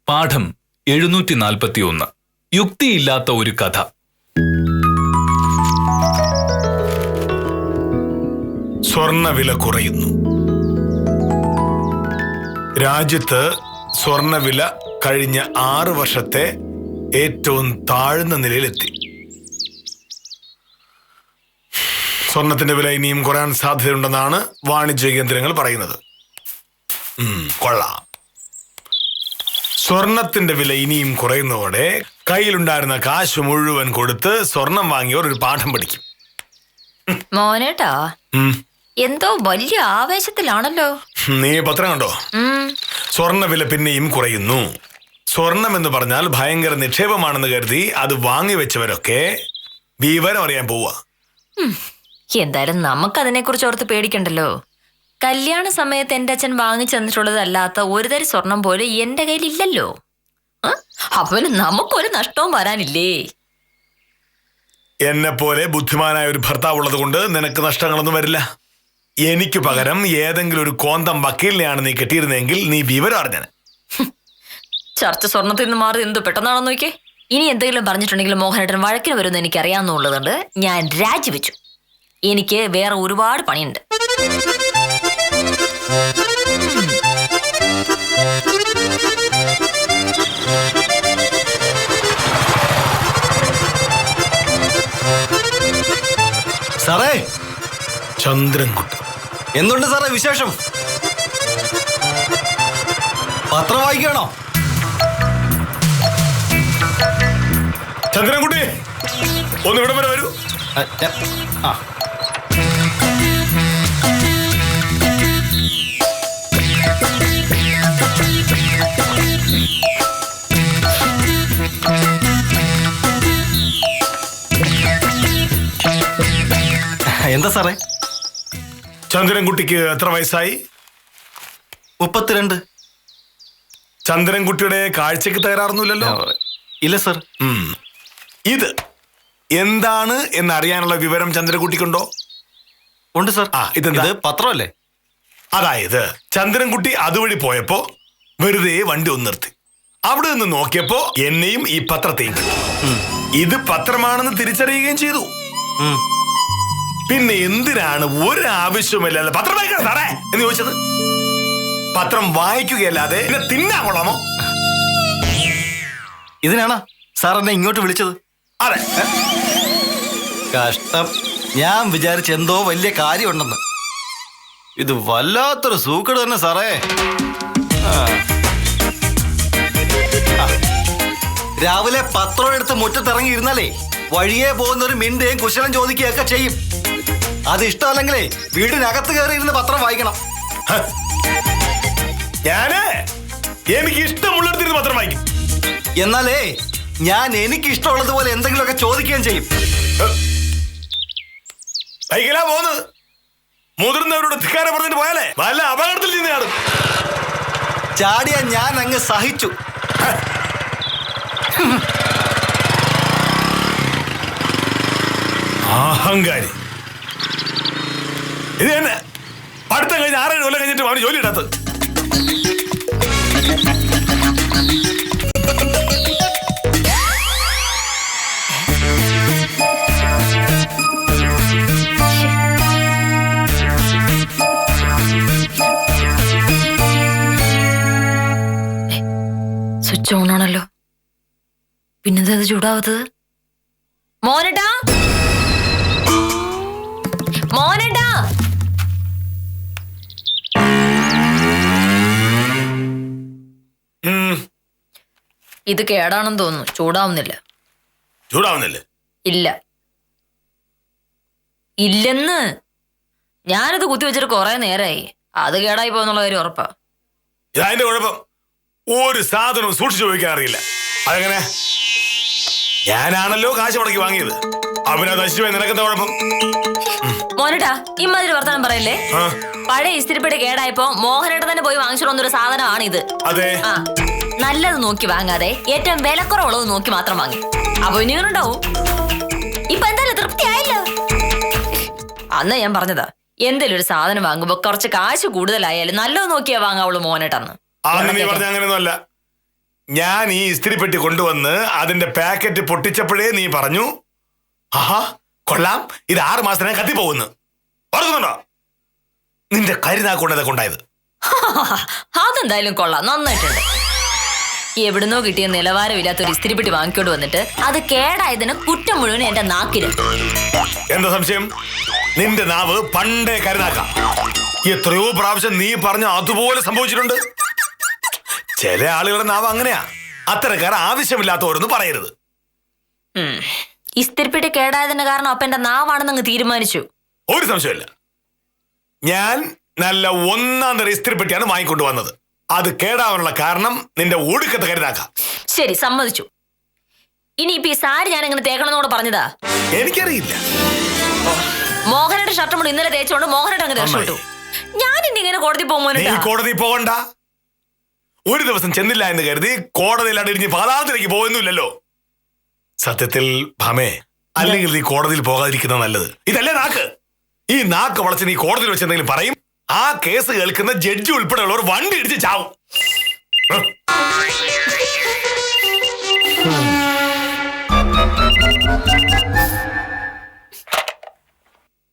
പാഠം 741. യുക്തിയില്ലാത്ത ഒരു കഥ. സ്വർണ്ണവില കുറയുന്നു. രാജ്യത്ത് സ്വർണ്ണവില കഴിഞ്ഞ 6 വർഷത്തെ ഏറ്റവും താഴ്ന്ന നിലയിലെത്തി. സ്വർണത്തിന്റെ വില ഇനിയും കുറയാൻ സാധ്യതയുണ്ടെന്നാണ് വാണിജ്യ കേന്ദ്രങ്ങൾ പറയുന്നത്. കൊള്ളാം. സ്വർണത്തിന്റെ വില ഇനിയും കുറയുന്നതോടെ കയ്യിലുണ്ടായിരുന്ന കാശ് മുഴുവൻ കൊടുത്ത് സ്വർണം വാങ്ങിയവർ ഒരു പാഠം പഠിക്കും. മോനേട്ടാ, എന്തോ വലിയ ആവേശത്തിലാണല്ലോ. നീ പത്രം കണ്ടോ? സ്വർണ്ണവില പിന്നെയും കുറയുന്നു. സ്വർണം എന്ന് പറഞ്ഞാൽ ഭയങ്കര നിക്ഷേപമാണെന്ന് കരുതി അത് വാങ്ങിവെച്ചവരൊക്കെ വിവരം അറിയാൻ പോവാ. എന്തായാലും നമുക്കതിനെ കുറിച്ച് ഓർത്ത് പേടിക്കണ്ടല്ലോ. കല്യാണ സമയത്ത് എന്റെ അച്ഛൻ വാങ്ങിച്ചു തന്നിട്ടുള്ളതല്ലാത്ത ഒരു തരി സ്വർണം പോലും എന്റെ കയ്യിൽ ഇല്ലല്ലോ. അപ്പൊ നമുക്കൊരു നഷ്ടവും വരാനില്ലേ? എന്നെ പോലെ ബുദ്ധിമാനായ ഒരു ഭർത്താവ് ഉള്ളത് കൊണ്ട് നിനക്ക് നഷ്ടങ്ങളൊന്നും വരില്ല. എനിക്ക് പകരം ഏതെങ്കിലും ഒരു കോന്തം വക്കീലിനെയാണ് നീ കെട്ടിയിരുന്നെങ്കിൽ നീ വിവരം അറിഞ്ഞാണ്. ചർച്ച സ്വർണത്തിൽ നിന്ന് മാറി എന്ത് പെട്ടെന്നാണോ നോക്കിയേ. ഇനി എന്തെങ്കിലും പറഞ്ഞിട്ടുണ്ടെങ്കിൽ മോഹനേട്ടൻ വഴക്കിന് വരുമെന്ന് എനിക്ക് അറിയാവുന്നുള്ളതുകൊണ്ട് ഞാൻ രാജിവെച്ചു. എനിക്ക് വേറെ ഒരുപാട് പണിയുണ്ട്. സാറേ, ചന്ദ്രൻകുട്ടി. എന്തുണ്ട് സാറേ വിശേഷം? പത്രം വായിക്കണോ? ചന്ദ്രൻകുട്ടി, ഒന്ന് ഇവിടെ വരെ വരൂ. എന്താ സാറേ? ചന്ദ്രൻകുട്ടിക്ക് എത്ര വയസ്സായി? 32. ചന്ദ്രൻകുട്ടിയുടെ കാഴ്ചക്ക് തകരാറൊന്നുമില്ലല്ലോ? ഇല്ല സർ. ഇത് എന്താണ് എന്നറിയാനുള്ള വിവരം ചന്ദ്രൻകുട്ടിക്കുണ്ടോ? ഉണ്ട് സർ. ഇത് പത്രമല്ലേ? അതായത് ചന്ദ്രൻകുട്ടി അതുവഴി പോയപ്പോ വെറുതെ വണ്ടി ഒന്ന് നിർത്തി. അവിടെ നിന്ന് നോക്കിയപ്പോ എന്നെയും ഈ പത്രത്തെയും ഇത് പത്രമാണെന്ന് തിരിച്ചറിയുകയും ചെയ്തു. പിന്നെ എന്തിനാണ് ഒരു ആവശ്യമില്ലാതെ പത്രം വായിക്കണം സാറേ എന്ന് ചോദിച്ചത്? പത്രം വായിക്കുകയല്ലാതെ പിന്നെ തിന്നാൻ കൊള്ളാമോ? ഇതിനാണോ സാർ എന്നെ ഇങ്ങോട്ട് വിളിച്ചത്? അതെ. കഷ്ടം. ഞാൻ വിചാരിച്ച എന്തോ വലിയ കാര്യമുണ്ടെന്ന്. ഇത് വല്ലാത്തൊരു സൂക്കേട് തന്നെ സാറേ. രാവിലെ പത്രം എടുത്ത് മുറ്റത്തിറങ്ങി ഇരുന്നാലേ വഴിയെ പോകുന്നൊരു മിണ്ടയും കുശലം ചോദിക്കുകയൊക്കെ ചെയ്യും. അത് ഇഷ്ടമല്ലെങ്കിലേ വീടിനകത്ത് കയറി ഇരുന്ന് പത്രം വായിക്കണം. എനിക്ക് ഇഷ്ടമുള്ളിടത്തിരുന്ന് പത്രം വായിക്കും. എന്നാലേ ഞാൻ എനിക്ക് ഇഷ്ടമുള്ളതുപോലെ എന്തെങ്കിലുമൊക്കെ ചോദിക്കുകയും ചെയ്യും. വൈകലാ പോകുന്നത്. മുതിർന്നവരോട് ധിക്കാരം പറഞ്ഞിട്ട് പോയാലേ വല്ല അപകടത്തിൽ നിന്നാണ്. ചാടിയ ഞാൻ അങ്ങ് സഹിച്ചു. അഹങ്കാരി. ഇത് തന്നെ പഠിത്തം കഴിഞ്ഞ് 6-7 കൊല്ലം കഴിഞ്ഞിട്ട് അവന് ജോലി ഇടാത്തത്. സ്വിച്ച് ഓൺ ആണല്ലോ. പിന്നെന്താ ചൂടാവത്തത്? മോനേട്ടാ, മോനേട്ടാ. ഇത് കേടാണെന്ന് തോന്നുന്നു. ചൂടാവുന്നില്ല. ചൂടാവുന്നില്ല? ഇല്ല, ഇല്ലെന്ന്. ഞാനത് കുത്തിവെച്ചിട്ട് കുറെ നേരമായി. അത് കേടായി പോന്നുള്ള കാര്യം ഉറപ്പാ. ഇതതിന്റെ കുഴപ്പം. ഒരു സാധനവും സൂക്ഷിച്ചു ഉപയോഗിക്കാൻ അറിയില്ല. അതെങ്ങനെ? ഞാനാണല്ലോ കാശ് മുടക്കി വാങ്ങിയത്. അവനത് നശിച്ചുപോയി. നിനക്കെന്താ കുഴപ്പം? മോനേട്ടാ, ഇമ്മാതിരി വർത്തമാനം പറയല്ലേ. പഴയ ഇസ്തിരിപ്പെട്ടി കേടായപ്പോ മോഹനേട്ടൻ തന്നെ പോയി വാങ്ങിച്ചോണ്ടൊരു സാധനമാണ് ഇത്. അതെ. നല്ലത് നോക്കി വാങ്ങാതെ ഏറ്റവും വിലക്കുറവുള്ളത് നോക്കി മാത്രം വാങ്ങി. അപ്പൊ ഇനിയുണ്ടാവും. ഇപ്പൊ എന്തായാലും തൃപ്തിയായല്ലോ. അന്ന് ഞാൻ പറഞ്ഞതാ, എന്തെങ്കിലും ഒരു സാധനം വാങ്ങുമ്പോ കുറച്ച് കാശ് കൂടുതലായാലും നല്ലത് നോക്കിയാ വാങ്ങാവുള്ളൂ മോനേട്ടന്ന്. അങ്ങനെയൊന്നുമല്ല. ഞാൻ ഈ ഇസ്തിരിപ്പെട്ടി കൊണ്ടുവന്ന് അതിന്റെ പാക്കറ്റ് പൊട്ടിച്ചപ്പോഴേ നീ പറഞ്ഞു, ആഹാ കൊള്ളാം, ഇത് 6 മാസത്തിനെ കത്തിപ്പോകുന്നു. ഓർക്കുന്നുണ്ടോ? നിന്റെ കരുനാക്കൊണ്ടതൊക്കെ ഉണ്ടായത്. അതെന്തായാലും കൊള്ളാം, നന്നായിട്ടുണ്ട്. എവിടുന്നോ കിട്ടിയ നിലവാരമില്ലാത്തൊരു ഇസ്തിരിപ്പെട്ടി വാങ്ങിക്കൊണ്ട് വന്നിട്ട് അത് കേടായതിന് കുറ്റം മുഴുവൻ എന്റെ നാക്കിന്. എന്താ സംശയം? നിന്റെ നാവ് പണ്ടേ കരുനാക്കാം. എത്രയോ പ്രാവശ്യം നീ പറഞ്ഞ അതുപോലെ സംഭവിച്ചിട്ടുണ്ട്. ചില ആളുകളുടെ നാവ് അങ്ങനെയാ. അത്തരക്കാർ ആവശ്യമില്ലാത്തവരൊന്നും പറയരുത്. ഇസ്തിരിപ്പെട്ടി കേടായതിന് കാരണം അപ്പൊ എന്റെ നാവാണെന്ന് അങ്ങ് തീരുമാനിച്ചു. ഒരു സംശയമില്ല. ഞാൻ നല്ല 1ാം തരം ഇസ്തിരിപ്പെട്ടിയാണ് വാങ്ങിക്കൊണ്ടു വന്നത്. അത് കേടാവാനുള്ള കാരണം നിന്റെ ഒടുക്കത്തെ കരുനാക്കാം. ശരി, സമ്മതിച്ചു. ഇനിയിപ്പോ ഈ സാരി ഞാൻ എങ്ങനെ തേക്കണമെന്നോട് പറഞ്ഞതാ? എനിക്കറിയില്ല. മോഹനയുടെ ഷർട്ടും കൂടി ഇന്നലെ തേച്ചോണ്ട് മോഹനയുടെ അങ്ങ് രക്ഷപ്പെട്ടു. ഞാൻ ഇനി ഇങ്ങനെ കോടതി പോകുമോ? നീ കോടതി പോകണ്ട. ഒരു ദിവസം ചെന്നില്ല എന്ന് കരുതി കോടതിയിൽ അടിഞ്ഞ് പാതാളത്തിലേക്ക് പോകുന്നില്ലല്ലോ. സത്യത്തിൽ ഭാമേ, അല്ലെങ്കിൽ നീ കോടതിയിൽ പോകാതിരിക്കുന്ന നല്ലത്. ഇതല്ലേ നാക്ക്. ഈ നാക്ക് വളച്ച് നീ കോടതിയിൽ വെച്ച് എന്തെങ്കിലും പറയും, ആ കേസ് കേൾക്കുന്ന ജഡ്ജി ഉൾപ്പെടെയുള്ളവർ വണ്ടി ഇടിച്ച് ചാവും.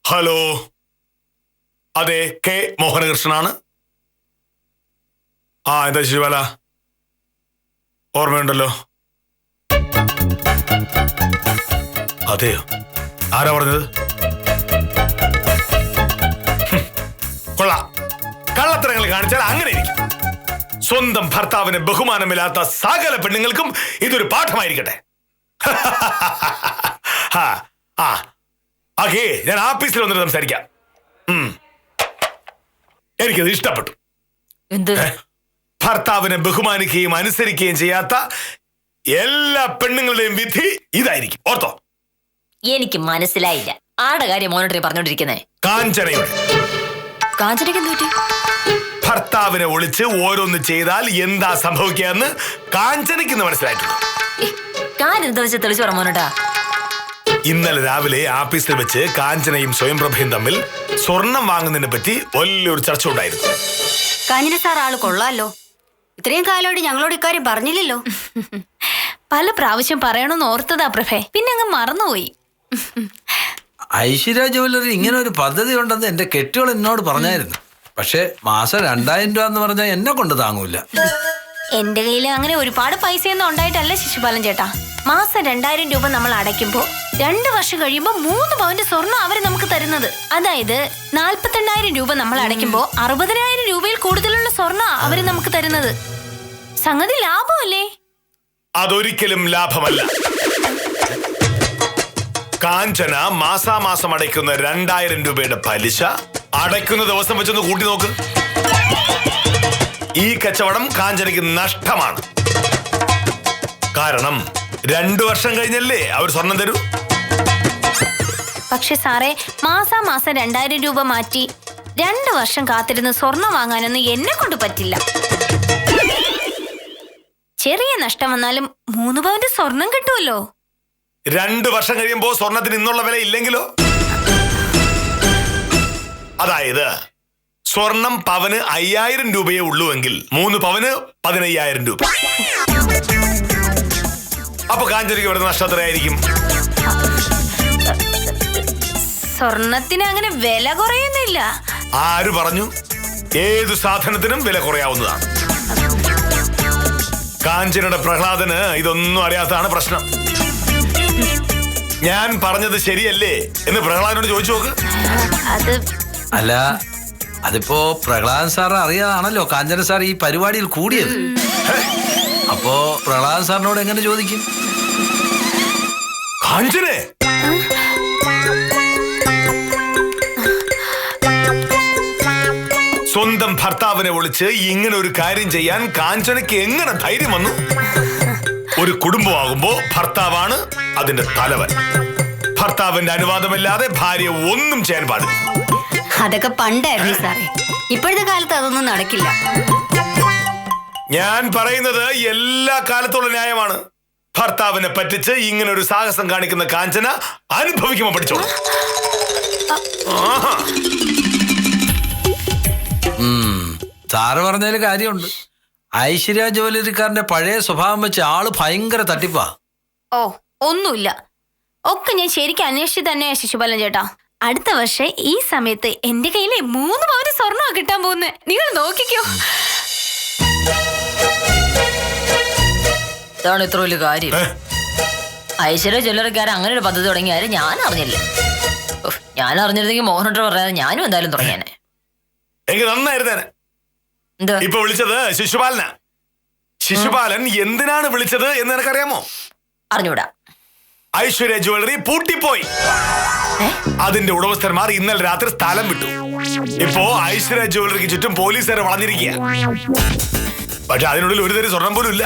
ഹലോ, അതെ, കെ മോഹനകൃഷ്ണനാണ്. എന്താ ശിവല, ഓർമ്മയുണ്ടല്ലോ? അതെയോ? ആരാ പറഞ്ഞത്? കൊള്ളാം. കള്ളത്തരങ്ങൾ കാണിച്ചാൽ അങ്ങനെ ഇരിക്കും. സ്വന്തം ഭർത്താവിന് ബഹുമാനമില്ലാത്ത സകല പെണ്ണുങ്ങൾക്കും ഇതൊരു പാഠമായിരിക്കട്ടെ. ഞാൻ ആഫീസിൽ വന്നിട്ട് സംസാരിക്കാം. എനിക്കത് ഇഷ്ടപ്പെട്ടു. ഭർത്താവിനെ ബഹുമാനിക്കുകയും അനുസരിക്കുകയും ചെയ്യാത്ത എല്ലാ പെണ്ണുങ്ങളുടെയും വിധി ഇതായിരിക്കും. ഓർത്തോ? എനിക്ക് മനസ്സിലായില്ല. ആരുടെ കാര്യം മോനോട്ടറി പറഞ്ഞോണ്ടിരിക്കുന്നേ? കാഞ്ചനയുടെ. കാഞ്ചനയ്ക്ക് എന്ത് പറ്റി? ഭർത്താവിനെ ഒളിച്ച് ഓരോന്ന് ചെയ്താൽ എന്താ സംഭവിക്കാന്ന് കാഞ്ചനയ്ക്ക് മനസ്സിലായിട്ടുണ്ട്. കാര്യം എന്താ വെച്ച് തെളിച്ചു പറ മോനോട്ടാ. ഇന്നലെ രാവിലെ ആഫീസിൽ വെച്ച് കാഞ്ചനയും സ്വയംപ്രഭയും തമ്മിൽ സ്വർണം വാങ്ങുന്നതിനെ പറ്റി വലിയൊരു ചർച്ച ഉണ്ടായിരുന്നു. കാഞ്ചന സാർ ആള് കൊള്ളാലോ. ഇത്രയും കാലോട് ഞങ്ങളോട് ഇക്കാര്യം പറഞ്ഞില്ലല്ലോ. പല പ്രാവശ്യം പറയണമെന്ന് ഓർത്തതാ പ്രഭേ, പിന്നെ അങ്ങ് മറന്നുപോയി. ഐശ്വര്യ ജ്വല്ലറി ഇങ്ങനെ ഒരു പദ്ധതി ഉണ്ടെന്ന് എന്റെ കെട്ടിയോൾ എന്നോട് പറഞ്ഞായിരുന്നു. പക്ഷെ മാസം 2000 രൂപ എന്ന് പറഞ്ഞാൽ എന്നെ കൊണ്ട് താങ്ങൂല. എന്റെ കയ്യിൽ അങ്ങനെ ഒരുപാട് പൈസയൊന്നും ഉണ്ടായിട്ടല്ല ശിശുപാലൻ ചേട്ടാ. മാസം 2000 രൂപ നമ്മൾ അടയ്ക്കുമ്പോ 2 വർഷം കഴിയുമ്പോ 3 പവന്റെ സ്വർണ്ണം അവര് നമുക്ക് തരുന്നത്. അതായത് 48,000 രൂപ നമ്മൾ അടയ്ക്കുമ്പോ 60,000 രൂപയിൽ കൂടുതലുള്ള സ്വർണ്ണം അവര് നമുക്ക് തരുന്നത്. സംഗതി ലാഭമല്ലേ? അതൊരിക്കലും ലാഭമല്ല. കാഞ്ചന മാസാമാസം അടയ്ക്കുന്ന 2000 രൂപയുടെ പലിശ അടയ്ക്കുന്ന ദിവസം വെച്ചൊന്ന് കൂട്ടി നോക്ക്. ഈ കച്ചവടം കാഞ്ചനയ്ക്ക് നഷ്ടമാണ്. കാരണം 2 വർഷം കഴിഞ്ഞല്ലേ അവർ സ്വർണം തരൂ. പക്ഷെ സാറേ, മാസാമാസം 2000 രൂപ മാറ്റി 2 വർഷം കാത്തിരുന്ന് സ്വർണം വാങ്ങാനൊന്നും എന്നെ കൊണ്ട് പറ്റില്ല. ചെറിയ നഷ്ടം വന്നാലും 3 പവന്റെ സ്വർണം കിട്ടുമല്ലോ. 2 വർഷം കഴിയുമ്പോ സ്വർണത്തിന് ഇന്നുള്ള വില ഇല്ലെങ്കിലോ? അതായത് സ്വർണം പവന് 5000 രൂപയേ ഉള്ളൂവെങ്കിൽ 3 പവന് 15,000 രൂപ. അപ്പൊ കാഞ്ചനയ്ക്ക് വരുന്ന നഷ്ടം എത്രയായിരിക്കും? സ്വർണത്തിന് അങ്ങനെ വില കുറയുന്നില്ല. ആര് പറഞ്ഞു? ഏതു സാധനത്തിനും വില കുറയാവുന്നതാണ്. കാഞ്ചനയുടെ പ്രഹ്ലാദന് ഇതൊന്നും അറിയാത്തതാണ് പ്രശ്നം. ഞാൻ പറഞ്ഞത് ശരിയല്ലേ എന്ന് പ്രഹ്ലാദനോട് ചോദിച്ചു നോക്ക്. അല്ല, അതിപ്പോ പ്രഹ്ലാദൻ സാർ അറിയാതാണല്ലോ കാഞ്ചന സാർ ഈ പരിപാടിയിൽ കൂടിയത്. അപ്പോ പ്രഹ്ലാദൻ സാറിനോട് എങ്ങനെ ചോദിക്കും? കാഞ്ചനെ സ്വന്തം ഭർത്താവിനെ വിളിച്ച് ഇങ്ങനെ ഒരു കാര്യം ചെയ്യാൻ കാഞ്ചനയ്ക്ക് എങ്ങനെ ധൈര്യം വന്നു? ഒരു കുടുംബമാകുമ്പോ ഭർത്താവാണ് അതിന്റെ തലവൻ. ഭർത്താവിന്റെ അനുവാദമില്ലാതെ ഭാര്യ ഒന്നും ചെയ്യാൻ പാടില്ല. അതൊക്കെ പണ്ടായിരുന്നു സാറേ. ഇപ്പോഴത്തെ കാലത്ത് അതൊന്നും നടക്കില്ല. ഞാൻ പറയുന്നത് എല്ലാ കാലത്തുള്ള ന്യായമാണ്. ഭർത്താവിനെ പറ്റിച്ച് ഇങ്ങനെ ഒരു സാഹസം കാണിക്കുന്ന കാഞ്ചന അനുഭവിക്കുമ്പോ പഠിച്ചോളൂ. സാറ് പറഞ്ഞതിൽ കാര്യമുണ്ട്. ഐശ്വര്യ ജ്വല്ലറിക്കാരന്റെ പഴയ സ്വഭാവം വെച്ച് ആള് ഭയങ്കര തട്ടിപ്പാ. ഓ ഒന്നുമില്ല, ഒക്കെ ഞാൻ ശരിക്കും അന്വേഷിച്ച് തന്നെയാ ശിശുപാലൻ ചേട്ടാ. അടുത്ത വർഷം ഈ സമയത്ത് എന്റെ കയ്യിലെ 3 പവന് സ്വർണ്ണ കിട്ടാൻ പോകുന്നത്. നിങ്ങൾ നോക്കിക്കോ. ഇതാണ് ഇത്ര വലിയ കാര്യം. ഐശ്വര്യ ജ്വല്ലറിക്കാരൻ അങ്ങനെ ഒരു പദ്ധതി തുടങ്ങിയാലും ഞാൻ അറിഞ്ഞില്ല. ഞാൻ അറിഞ്ഞിരുന്നെങ്കിൽ മോഹനോട്ട് പറയാതെ ഞാനും എന്തായാലും തുടങ്ങിയാനെ. എനിക്ക് നന്നായിരുന്നേനെ. എന്താ ഇപ്പൊ വിളിച്ചത് ശിശുപാലനാ. ശിശുപാലൻ എന്തിനാണ് വിളിച്ചത് എന്ന് നിനക്കറിയാമോ? അറിഞ്ഞൂടാ. ഐശ്വര്യ ജ്വല്ലറി പൂട്ടിപ്പോയി. അതിന്റെ ഉടമസ്ഥന്മാർ ഇന്നലെ രാത്രി സ്ഥലം വിട്ടു. ഇപ്പോ ഐശ്വര്യ ജ്വല്ലറിക്ക് ചുറ്റും പോലീസുകാർ വളഞ്ഞിരിക്കുക. പക്ഷെ അതിനുള്ളിൽ ഒരു തരി സ്വർണം പോലും ഇല്ല.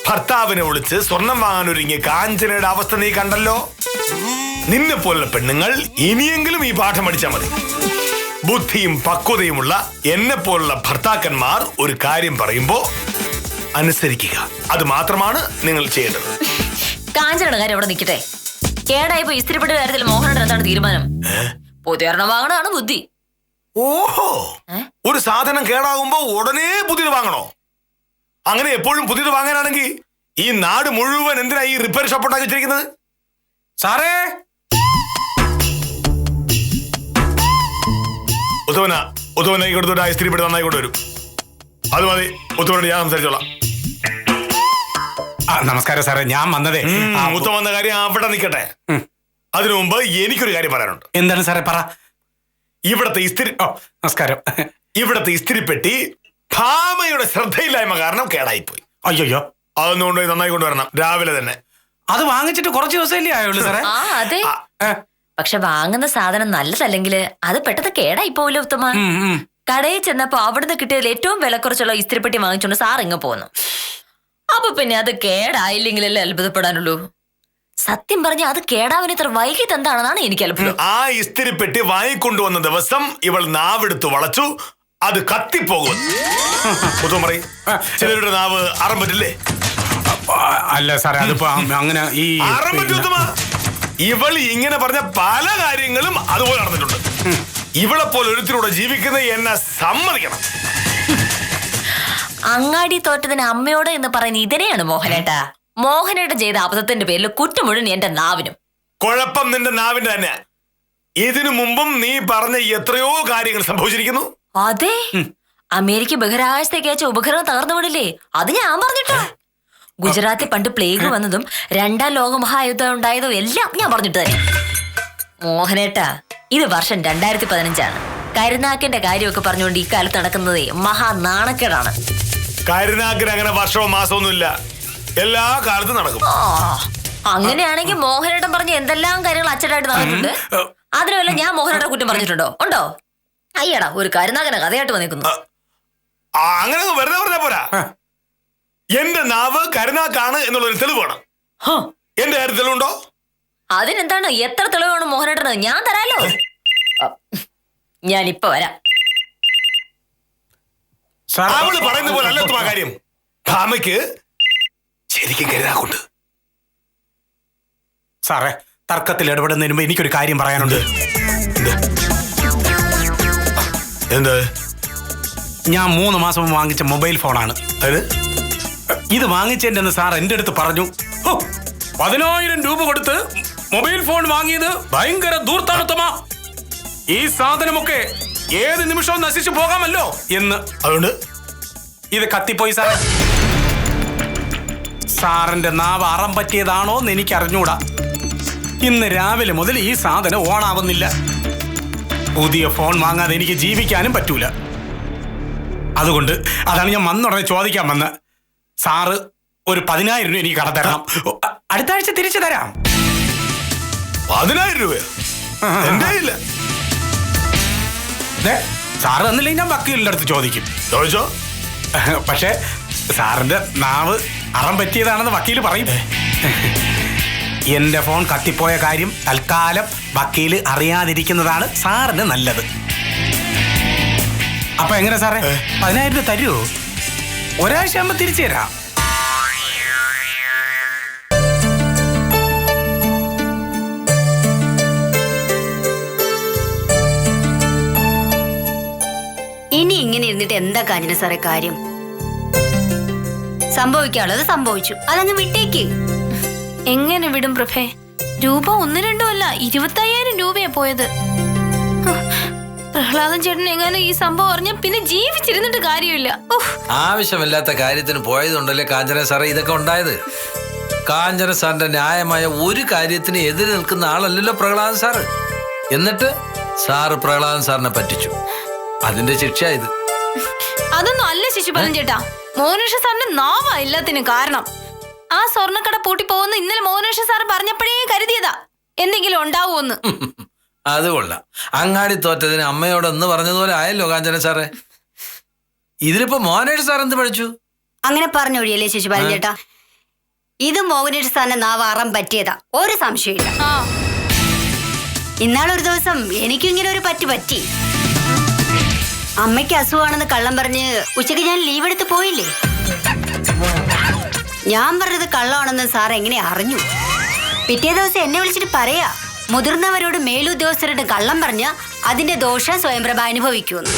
ഭർത്താവിനെ വിളിച്ച് സ്വർണം വാങ്ങാൻ ഒരുങ്ങിയ കാഞ്ചനയുടെ അവസ്ഥ നീ കണ്ടല്ലോ. നിന്നെ പോലുള്ള പെണ്ണുങ്ങൾ ഇനിയെങ്കിലും ഈ പാഠം പഠിച്ചാൽ മതി. ബുദ്ധിയും പക്വതയുമുള്ള എന്നെ പോലുള്ള ഭർത്താക്കന്മാർ ഒരു കാര്യം പറയുമ്പോ അനുസരിക്കുക. അത് മാത്രമാണ് നിങ്ങൾ ചെയ്യേണ്ടത്. കാഞ്ചനയുടെ കാര്യം അവിടെ നിൽക്കട്ടെ. കേടായിപ്പോ ഇസ്തിരിപ്പെട്ട കാര്യത്തിൽ മോഹനോട് എന്താണ് തീരുമാനം? പുതിയ വാങ്ങണതാണ് ബുദ്ധി. ഓഹോ, ഒരു സാധനം കേടാകുമ്പോ ഉടനെ പുതിയത് വാങ്ങണോ? അങ്ങനെ എപ്പോഴും പുതിയത് വാങ്ങാനാണെങ്കിൽ ഈ നാട് മുഴുവൻ എന്തിനാ ഈ റിപ്പയർ ഷോപ്പ് ഉണ്ടാക്കി വെച്ചിരിക്കുന്നത്? സാറേ, ഉത്തവനായി കൊടുത്തിട്ട് ആ ഇസ്തിരിപ്പെട്ട് നന്നായി കൊണ്ടുവരും. അത് മതി, ഉത്തവനോട് ഞാൻ സംസാരിച്ചോളാം. നമസ്കാരം സാറേ, ഞാൻ വന്നതേ ഉത്തം വന്ന കാര്യം അവിടെ നിൽക്കട്ടെ. അതിനു മുമ്പ് എനിക്കൊരു കാര്യം പറയാനുണ്ട്. എന്താണ് സാറേ? പറ. ഇവിടത്തെ നമസ്കാരം. ഇവിടത്തെ ഇസ്തിരിപ്പെട്ടി ഭാമയുടെ ശ്രദ്ധയില്ലായ്മ കാരണം കേടായിപ്പോയി. അയ്യോ, അതൊന്നും കൊണ്ടുപോയി നന്നായി കൊണ്ടുവരണം രാവിലെ തന്നെ. അത് വാങ്ങിച്ചിട്ട് കുറച്ച് ദിവസമല്ലേ ആയുള്ളൂ സാറേ? ആ അതെ, പക്ഷെ വാങ്ങുന്ന സാധനം നല്ലതല്ലെങ്കിൽ അത് പെട്ടെന്ന് കേടായി പോവില്ല ഉത്തമ. കടയിൽ ചെന്നപ്പോ അവിടുന്ന് കിട്ടിയതിൽ ഏറ്റവും വില കുറച്ചുള്ള ഇസ്തിരിപ്പെട്ടി വാങ്ങിച്ചോണ്ട് സാർ ഇങ്ങ് പോന്നു. അപ്പൊ പിന്നെ അത് കേടായില്ലെങ്കിലല്ലേ അത്ഭുതപ്പെടാനുള്ളൂ. സത്യം പറഞ്ഞ അത് കേടാവിന് ഇത്ര വൈകിട്ട് എന്താണെന്നാണ് എനിക്ക് അത്ഭുതം. ആ ഇസ്തിരിപ്പെട്ടി വാങ്ങിക്കൊണ്ടുവന്ന ദിവസം ഇവൾ നാവെടുത്ത് വളച്ചു. അത് കത്തിപ്പോകും. ചിലരുടെ നാവ് അറം പറ്റില്ലേ? അല്ല സാറേ, അതിപ്പോ അങ്ങനെ ഈ ഇവൾ ഇങ്ങനെ പറഞ്ഞ പല കാര്യങ്ങളും അതുപോലെ നടന്നിട്ടുണ്ട്. ഇവളെ പോലെ ഒരുത്തിലൂടെ ജീവിക്കുന്നത് എന്നെ സമ്മതിക്കണം. അങ്ങാടി തോറ്റതിന് അമ്മയോട് എന്ന് പറയുന്ന ഇതിനെയാണ് മോഹനേട്ടാ. മോഹനേട്ടൻ ചെയ്ത അബദ്ധത്തിന്റെ പേരിൽ കുറ്റം മുഴുവൻ എന്റെ നാവിനും. കുഴപ്പം നിന്റെ നാവിന്റെ തന്നെ. ഇതിനു മുമ്പും നീ പറഞ്ഞ എത്രയോ കാര്യങ്ങൾ സംഭവിച്ചിരിക്കുന്നു. അതെ, അമേരിക്ക ബഹിരാകാശത്തേക്ക് അയച്ച ഉപഗ്രഹം തകർന്നു വീടില്ലേ, അത് ഞാൻ പറഞ്ഞിട്ടാ. ഗുജറാത്തിൽ പണ്ട് പ്ലേഗ് വന്നതും 2ാം ലോകമഹായുദ്ധം ഉണ്ടായതും എല്ലാം ഞാൻ പറഞ്ഞിട്ട് തന്നെ. മോഹനേട്ടാ, ഇത് വർഷം 2015 കരുനാക്കിന്റെ കാര്യമൊക്കെ പറഞ്ഞുകൊണ്ട് ഈ കാലത്ത് നടക്കുന്നതേ മഹാ നാണക്കേടാണ്. കരുനാക്കിന് അങ്ങനെ വർഷവും മാസമൊന്നുമില്ല, എല്ലാ കാലത്തും നടക്കും. അങ്ങനെയാണെങ്കിൽ മോഹനേട്ടൻ പറഞ്ഞ എന്തെല്ലാം കാര്യങ്ങൾ അച്ചടായിട്ട് നടന്നിട്ടുണ്ട്. അതിനുമല്ല ഞാൻ മോഹനേട്ടൻ കുറ്റം പറഞ്ഞിട്ടുണ്ടോ? ഉണ്ടോ? അയ്യടാ, ഒരു കരുനാക്കനെ കഥയായിട്ട് വന്നിരിക്കുന്നു. അങ്ങനെ വെറുതെ പറഞ്ഞാ പോരാ. എന്റെ നാവ് കരുനാക്കാണ് എന്നുള്ളൊരു തെളിവ് വേണം. എന്റെ കാര്യം തെളിവുണ്ടോ? അതിനെന്താണ്, എത്ര തെളിവാണ് മോഹനേട്ടന്? ഞാൻ തരാലോ. ഞാനിപ്പോ വരാം. അവള് പറയുന്ന പോലെ അല്ല ആ കാര്യം. ഭാമയ്ക്ക് ശരിക്കും കരുനാക്കുണ്ട്. സാറേ, തർക്കത്തിൽ ഇടപെടുന്നതിന് മുമ്പ് എനിക്കൊരു കാര്യം പറയാനുണ്ട്. എന്ത്? ഞാൻ 3 മാസം മുമ്പ് വാങ്ങിച്ച മൊബൈൽ ഫോണാണ് ഇത്. വാങ്ങിച്ചെന്ന് സാർ എന്റെ അടുത്ത് പറഞ്ഞു. 10,000 രൂപ കൊടുത്ത് മൊബൈൽ ഫോൺ വാങ്ങിയത് ഭയങ്കര ധൂർത്താണുത്തമാ. ഈ സാധനമൊക്കെ ഏത് നിമിഷവും നശിച്ചു പോകാമല്ലോ എന്ന്. അതുകൊണ്ട് ഇത് കത്തിപ്പോയി സാറേ. സാറിന്റെ നാവ് അറം പറ്റിയതാണോ എന്ന് എനിക്ക് അറിഞ്ഞൂടാ. ഇന്ന് രാവിലെ മുതൽ ഈ സാധനം ഓണാവുന്നില്ല. പുതിയ ഫോൺ വാങ്ങാതെ എനിക്ക് ജീവിക്കാനും പറ്റൂല. അതുകൊണ്ട് അതാണ് ഞാൻ വന്നുടനെ ചോദിക്കാൻ വന്ന്. സാറ് ഒരു 10,000 രൂപ എനിക്ക് കട തരണം. അടുത്ത ആഴ്ച തിരിച്ചു തരാം. 10,000 രൂപ എന്റെ ഇല്ല. സാറ് തന്നില്ലെങ്കിൽ ഞാൻ വക്കീലിന്റെ അടുത്ത് ചോദിക്കും. ചോദിച്ചോ? പക്ഷെ സാറിന്റെ നാവ് അറം പറ്റിയതാണെന്ന് വക്കീല് പറയും. എന്റെ ഫോൺ കത്തിപ്പോയ കാര്യം തൽക്കാലം വക്കീല് അറിയാതിരിക്കുന്നതാണ് സാറിന് നല്ലത്. അപ്പൊ എങ്ങനെ സാറേ, 10,000 രൂപ തരുമോ? ഒരാഴ്ച ആകുമ്പോ തിരിച്ചു തരാം. ഇനി ഇങ്ങനെ ഇരുന്നിട്ട് എന്താ കാഞ്ചന സാറേ കാര്യം? സംഭവിക്കാനുള്ളത് സംഭവിച്ചു, അതങ്ങ് വിട്ടേക്ക്. എങ്ങനെ വിടും പ്രഭേ? രൂപ 1-2 അല്ല, 25,000 രൂപയാ പോയത്. പ്രഹ്ലാദൻ ചേട്ടൻ എങ്ങനെ ഈ സംഭവം അറിഞ്ഞ പിന്നെ ജീവിച്ചിരുന്നിട്ട് കാര്യമില്ല. ആവശ്യമില്ലാത്ത കാര്യത്തിന് പോയതുണ്ടല്ലേ കാഞ്ചന സാറേ ഇതൊക്കെ ഉണ്ടായത്. കാഞ്ചന സാറിന്റെ ന്യായമായ ഒരു കാര്യത്തിന് എതിര് നിൽക്കുന്ന ആളല്ലല്ലോ പ്രഹ്ലാദൻ സാറ്. എന്നിട്ട് സാറ് പ്രഹ്ലാദൻ സാറിനെ പറ്റിച്ചു. അതിന്റെ ശിക്ഷ ഇത്. അതൊന്നും അല്ല ശിശുപാലൻ ചേട്ടാ, മോഹനേഷ സാറിന്റെ നാവാ എല്ലാത്തിനും കാരണം. ആ സ്വർണ്ണക്കട പൂട്ടി പോകുന്ന ഇന്നലെ മോഹനേഷ സാർ പറഞ്ഞപ്പോഴേ കരുതിയതാ എന്തെങ്കിലും ഉണ്ടാവുമെന്ന്. അത് കൊള്ളാം. അങ്ങാടി തോറ്റതിന് അമ്മയോടൊന്ന് പറഞ്ഞതുപോലെ ആയല്ലോ കാഞ്ചന സാറേ. ഇതിലിപ്പോ മോഹനേഷ് സാർ എന്ത് പഠിച്ചു? അങ്ങനെ പറഞ്ഞൊഴിയല്ലേ ശിശുപാലൻ ചേട്ടാ, ഇത് മോഹനേഷ് സാറിന്റെ നാവ് അറം പറ്റിയതാ, ഒരു സംശയമില്ല. ആ ഇന്നാളൊരു ദിവസം എനിക്കും ഇങ്ങനെ ഒരു പറ്റി. അമ്മയ്ക്ക് അസുഖമാണെന്ന് കള്ളം പറഞ്ഞ് ഉച്ചയ്ക്ക് ഞാൻ ലീവ് എടുത്ത് പോയില്ലേ. ഞാൻ പറഞ്ഞത് കള്ളമാണെന്ന് സാർ എങ്ങനെ അറിഞ്ഞു? പിറ്റേ ദിവസം എന്നെ വിളിച്ചിട്ട് പറയാ, മുതിർന്നവരോട് മേലുദ്യോഗസ്ഥരുടെ കള്ളം പറഞ്ഞ അതിന്റെ ദോഷം സ്വയംപ്രഭ അനുഭവിക്കുമെന്ന്.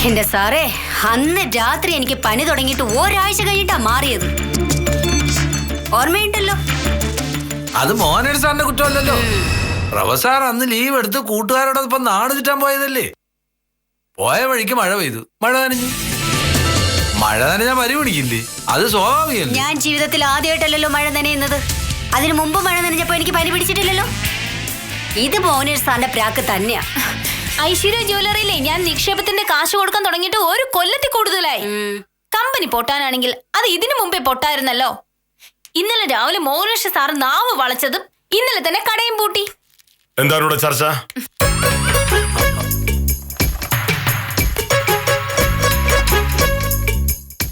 എന്റെ സാറേ, അന്ന് രാത്രി എനിക്ക് പനി തുടങ്ങിയിട്ട് ഒരാഴ്ച കഴിഞ്ഞിട്ടാ മാറിയത്. ഓർമ്മയുണ്ടല്ലോ? അത് മോഹനേഷ് സാറിന്റെ കുറ്റമല്ലല്ലോ. പ്രൊഫസർ അന്ന് ലീവ് എടുത്ത് കൂട്ടുകാരോടൊപ്പം നാട് ചുറ്റാൻ പോയതല്ലേ. പോയ വഴിക്ക് മഴ പെയ്തു, മഴ നനഞ്ഞു. മഴ നനഞ്ഞാൽ പനി പിടിക്കില്ലേ? അത് സ്വാഭാവികല്ലേ. ഞാൻ ജീവിതത്തിൽ ആദ്യമായിട്ടല്ലല്ലോ മഴ നനയുന്നത്. അതിനു മുമ്പ് മഴ നനഞ്ഞപ്പോ എനിക്ക് പനി പിടിച്ചിട്ടില്ലല്ലോ. ഇത് മോഹനേഷ് സാറിന്റെ പ്രാക്ക് തന്നെയാ. ഐശ്വര്യ ജ്വല്ലറിയിലെ ഞാൻ നിക്ഷേപത്തിന്റെ കാശ് കൊടുക്കാൻ തുടങ്ങിയിട്ട് ഒരു കൊല്ലത്തിൽ കൂടുതലായി. കമ്പനി പൊട്ടാനാണെങ്കിൽ അത് ഇതിനു മുമ്പേ പൊട്ടായിരുന്നല്ലോ. ഇന്നലെ രാവിലെ മോഹനേഷ സാർ നാവ് വളച്ചതും ഇന്നലെ തന്നെ കടയും പൂട്ടി. എന്താണ് ഇവിടെ ചർച്ച?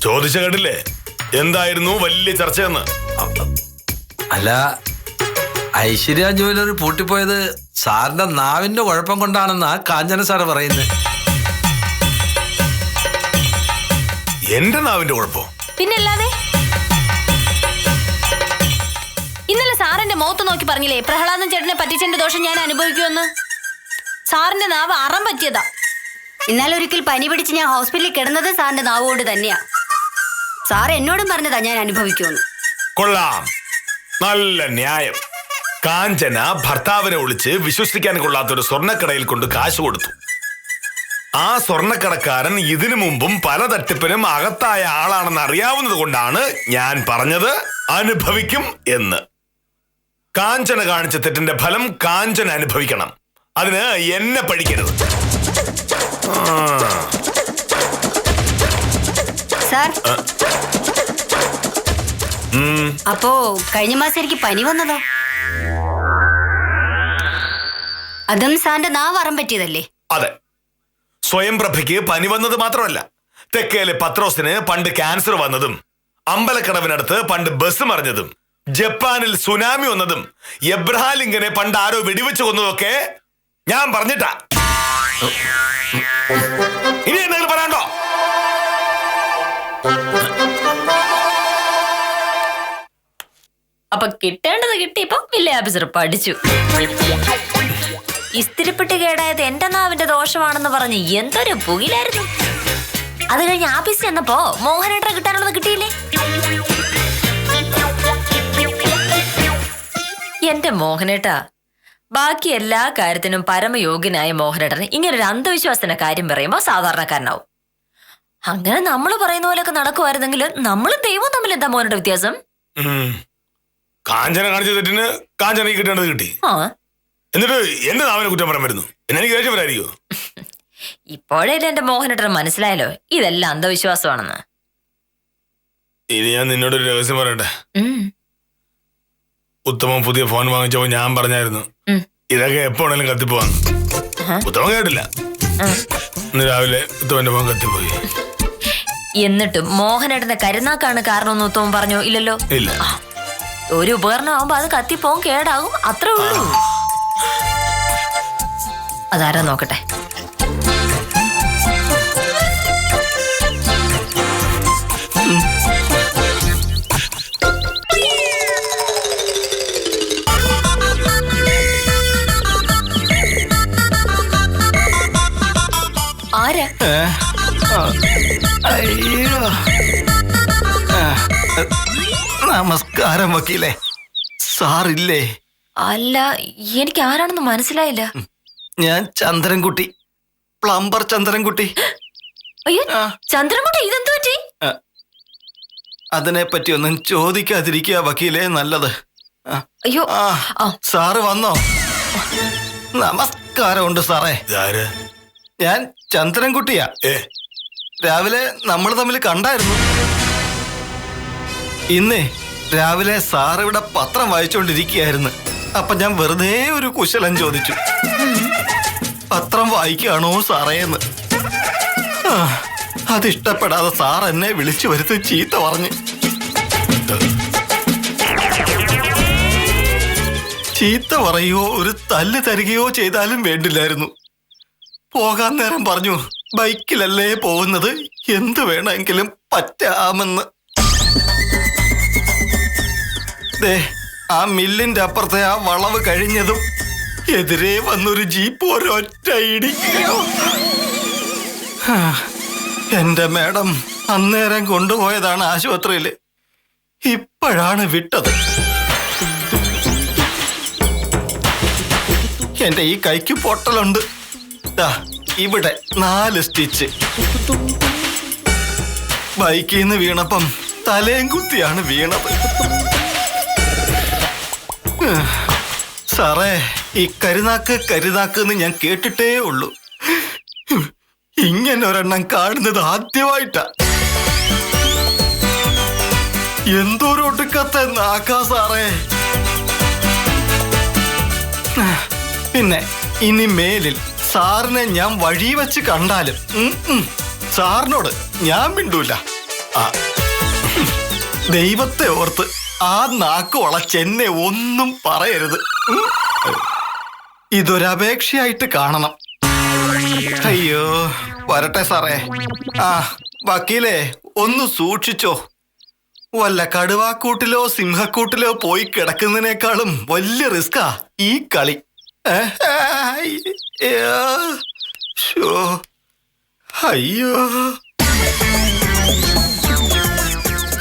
ചോദിച്ച കേട്ടില്ലേ എന്തായിരുന്നു വലിയ ചർച്ചയെന്ന്? അല്ല, ഐശ്വര്യ ജ്വല്ലറി പൂട്ടിപ്പോയത് സാറിന്റെ നാവിന്റെ കുഴപ്പം കൊണ്ടാണെന്നാ കാഞ്ചന സാറ് പറയുന്നത്. എന്റെ നാവിന്റെ കുഴപ്പോ? പിന്നല്ലാതെ. ഇന്നലെ സാറിന്റെ മുഖത്ത് നോക്കി പറഞ്ഞില്ലേ പ്രഹ്ലാദൻ ചേട്ടനെ പറ്റിച്ചതിന്റെ ദോഷം ഞാൻ അനുഭവിക്കുമെന്ന്. സാറിന്റെ നാവ് അറം പറ്റിയതാ. ഇന്നലെ ഒരിക്കൽ പനി പിടിച്ച് ഞാൻ ഹോസ്പിറ്റലിൽ കിടന്നത് സാറിന്റെ നാവ് കൊണ്ട് തന്നെയാ. സാർ എന്നോടും പറഞ്ഞതാ ഞാൻ അനുഭവിക്കുമെന്ന്. കൊള്ളാം, നല്ല ന്യായം. കാഞ്ചന ഭർത്താവിനെ വിളിച്ച് വിശ്വസിക്കാൻ കൊള്ളാത്തൊരു സ്വർണ്ണക്കടയിൽ കൊണ്ട് കാശ് കൊടുത്തു. ആ സ്വർണ്ണക്കടക്കാരൻ ഇതിനു മുമ്പും പല തട്ടിപ്പിനും അകത്തായ ആളാണെന്ന് അറിയാവുന്നത് കൊണ്ടാണ് ഞാൻ പറഞ്ഞത് അനുഭവിക്കും എന്ന്. കാഞ്ചന കാണിച്ച തെറ്റിന്റെ ഫലം കാഞ്ചന അനുഭവിക്കണം. അതിന് എന്നെ പഴിക്കരുത്. സാർ, അപ്പോ കഴിഞ്ഞ മാസം എനിക്ക് പനി വന്നതോ? അതും സാറിന്റെ നാവ് അറം പറ്റിയതല്ലേ? അതെ, സ്വയംപ്രഭയ്ക്ക് പനി വന്നത് മാത്രമല്ല, തെക്കേലെ പത്രോസിന് പണ്ട് ക്യാൻസർ വന്നതും, അമ്പലക്കടവിനടുത്ത് പണ്ട് ബസ് മറിഞ്ഞതും, ജപ്പാനിൽ സുനാമി വന്നതും, എബ്രഹാം ലിങ്കനെ പണ്ട് ആരോ വെടിവെച്ച് കൊന്നതൊക്കെ ഞാൻ പറഞ്ഞിട്ടാ. ഇനി എന്തെങ്കിലും പറയാണ്ടോ? അപ്പൊ കിട്ടേണ്ടത് കിട്ടിയപ്പോ വില്ലേജ് ഓഫീസർ പഠിച്ചു. ഇസ്തിരിപ്പെട്ട് കേടായത് എന്റെ നാവിന്റെ ദോഷമാണെന്ന് പറഞ്ഞ് എന്തൊരു പുകിലായിരുന്നു. അത് കഴിഞ്ഞ് ആഫീസിൽ ചെന്നപ്പോ മോഹനേട്ടനെ കിട്ടാനുള്ളത് കിട്ടിയില്ലേ? എന്റെ മോഹനേട്ടാ, ബാക്കി എല്ലാ കാര്യത്തിനും പരമയോഗ്യനായ മോഹനേട്ടന് ഇങ്ങനൊരു അന്ധവിശ്വാസത്തിന്റെ കാര്യം പറയുമ്പോ സാധാരണക്കാരനാവും. അങ്ങനെ നമ്മൾ പറയുന്ന പോലെയൊക്കെ നടക്കുമായിരുന്നെങ്കിൽ നമ്മളും ദൈവവും തമ്മിൽ എന്താ മോഹനയുടെ വ്യത്യാസം? കാഞ്ചന കാണിച്ച തെറ്റിന് കാഞ്ചന കിട്ടേണ്ടത് കിട്ടി. എന്നിട്ട് എന്റെ നാവിനെ കുറ്റം പറയാൻ വരുന്നു. എന്നെ എനിക്ക് ദേഷ്യം വരായിരിക്കോ? ഇപ്പോഴല്ലേ എന്റെ മോഹനേട്ടന് മനസ്സിലായല്ലോ ഇതെല്ലാം അന്ധവിശ്വാസമാണെന്ന്. ഇനി ഞാൻ നിന്നോടൊരു രഹസ്യം പറയട്ടെ. ഉത്തമം പുതിയ ഫോൺ വാങ്ങിച്ചപ്പോ ഞാൻ പറഞ്ഞായിരുന്നു ഇതൊക്കെ എപ്പോഴെങ്കിലും കത്തിപ്പോവാന്ന്. ഉത്തമം കേട്ടില്ല. ഇന്ന് രാവിലെ ഉത്തമന്റെ ഫോൺ കത്തിപ്പോയി. എന്നിട്ടും മോഹനേട്ടന്റെ കരുനാക്കാണ് കാരണമെന്ന് ഉത്തമം പറഞ്ഞോ? ഇല്ലല്ലോ. ഇല്ല. ഒരു ഉപകരണം ആവുമ്പോ അത് കത്തിപ്പോവും, കേടാവും, അത്രേ ഉള്ളൂ. അതാരാ നോക്കട്ടെ. ആരാ? അയ്യോ. ആ, നമസ്കാരം വക്കീലേ. സാറില്ലേ? അല്ല, എനിക്ക് ആരാണെന്ന് മനസ്സിലായില്ല. ഞാൻ ചന്ദ്രൻകുട്ടി, പ്ലംബർ ചന്ദ്രൻകുട്ടി. അയ്യോ, ആ. ചന്ദ്രൻകുട്ടി, ഇതെന്തു പറ്റി? അതിനെപ്പറ്റി ഒന്നും ചോദിക്കാതിരിക്കുക വക്കീലേ നല്ലത്. അയ്യോ, ആ, ആ. സാറ് വന്നോ? നമസ്കാരമുണ്ട് സാറേ. ഇതാര്? ഞാൻ ചന്ദ്രൻകുട്ടിയാ. രാവിലെ നമ്മൾ തമ്മിൽ കണ്ടായിരുന്നു. ഇന്നേ രാവിലെ സാർ ഇവിടെ പത്രം വായിച്ചുകൊണ്ടിരിക്കുകയായിരുന്നു. അപ്പൊ ഞാൻ വെറുതെ ഒരു കുശലം ചോദിച്ചു, പത്രം വായിക്കുകയാണോ സാറേന്ന്. അതിഷ്ടപ്പെടാതെ സാർ എന്നെ വിളിച്ചു വരുത്തി ചീത്ത പറഞ്ഞു. ചീത്ത പറയുകയോ ഒരു തല്ല് തരികയോ ചെയ്താലും വേണ്ടില്ലായിരുന്നു. പോകാൻ നേരം പറഞ്ഞു, ബൈക്കിലല്ലേ പോകുന്നത്, എന്ത് വേണമെങ്കിലും പറ്റാമെന്ന്. ദേ, ആ മില്ലിന്റെ അപ്പുറത്തെ ആ വളവ് കഴിഞ്ഞതും എതിരെ വന്നൊരു ജീപ്പ് ഒരൊറ്റ ഇടി. എന്റെ മേഡം അന്നേരം കൊണ്ടുപോയതാണ് ആശുപത്രിയിൽ. ഇപ്പോഴാണ് വിട്ടത്. എന്റെ ഈ കൈക്ക് പൊട്ടലുണ്ട്. ദാ ഇവിടെ 4 സ്റ്റിച്ച്. ബൈക്കിൽ നിന്ന് വീണപ്പം തലയും കുത്തിയാണ് വീണത്. സാറേ, ഈ കരുനാക്ക് എന്ന് ഞാൻ കേട്ടിട്ടേ ഉള്ളൂ. ഇങ്ങനെ ഒരെണ്ണം കാണുന്നത് ആദ്യമായിട്ടാ. എന്തോരൊടുക്കത്തെ നാക്കാ സാറേ. പിന്നെ ഇനി മേലിൽ സാറിനെ ഞാൻ വഴി വെച്ച് കണ്ടാലും സാറിനോട് ഞാൻ മിണ്ടൂല. ദൈവത്തെ ഓർത്ത് ആ നാക്ക് വളച്ചെന്നെ ഒന്നും പറയരുത്. ഇതൊരപേക്ഷയായിട്ട് കാണണം. അയ്യോ, വരട്ടെ സാറേ. ആ വക്കീലേ, ഒന്ന് സൂക്ഷിച്ചോ. വല്ല കടുവാക്കൂട്ടിലോ സിംഹക്കൂട്ടിലോ പോയി കിടക്കുന്നതിനേക്കാളും വലിയ റിസ്കാ ഈ കളി. അയ്യോ,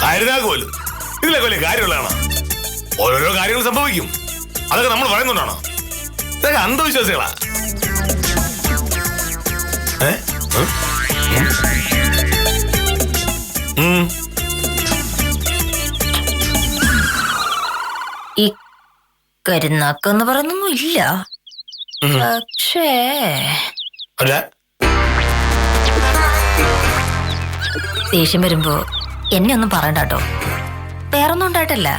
കരുതാകോലും ഇതിലൊക്കെ വലിയ കാര്യമുള്ളതാണോ? ഓരോരോ കാര്യങ്ങൾ സംഭവിക്കും, അതൊക്കെ നമ്മൾ പറയുന്നുണ്ടാണോ? ഇതൊക്കെ അന്ധവിശ്വാസികളാ. ഈ കരുനാക്കെന്ന് പറയുന്നൊന്നും ഇല്ല. പക്ഷേ ദേഷ്യം വരുമ്പോ എന്നെ ഒന്നും പറയണ്ട കേട്ടോ. വേറൊന്നും ഉണ്ടായിട്ടല്ല.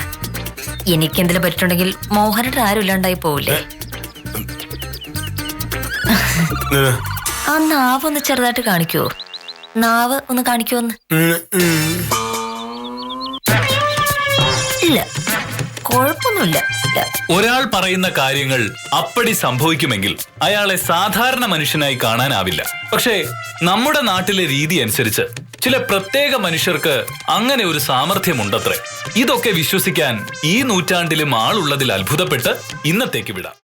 എനിക്കെന്തെങ്കിലും പറ്റിട്ടുണ്ടെങ്കിൽ മോഹനയുടെ ആരും ഇല്ലാണ്ടായി പോവില്ലേ? ആ നാവ് ഒന്ന് ചെറുതായിട്ട് കാണിക്കുവോ? നാവ് ഒന്ന് കാണിക്കുവോന്ന്? ഇല്ല, കുഴപ്പമൊന്നുമില്ല. ഒരാൾ പറയുന്ന കാര്യങ്ങൾ അപ്പടി സംഭവിക്കുമെങ്കിൽ അയാളെ സാധാരണ മനുഷ്യനായി കാണാനാവില്ല. പക്ഷേ നമ്മുടെ നാട്ടിലെ രീതി അനുസരിച്ച് ചില പ്രത്യേക മനുഷ്യർക്ക് അങ്ങനെ ഒരു സാമർഥ്യമുണ്ടത്രേ. ഇതൊക്കെ വിശ്വസിക്കാൻ ഈ നൂറ്റാണ്ടിലും ആളുള്ളതിൽ അത്ഭുതപ്പെട്ട് ഇന്നത്തേക്ക് വിടാം.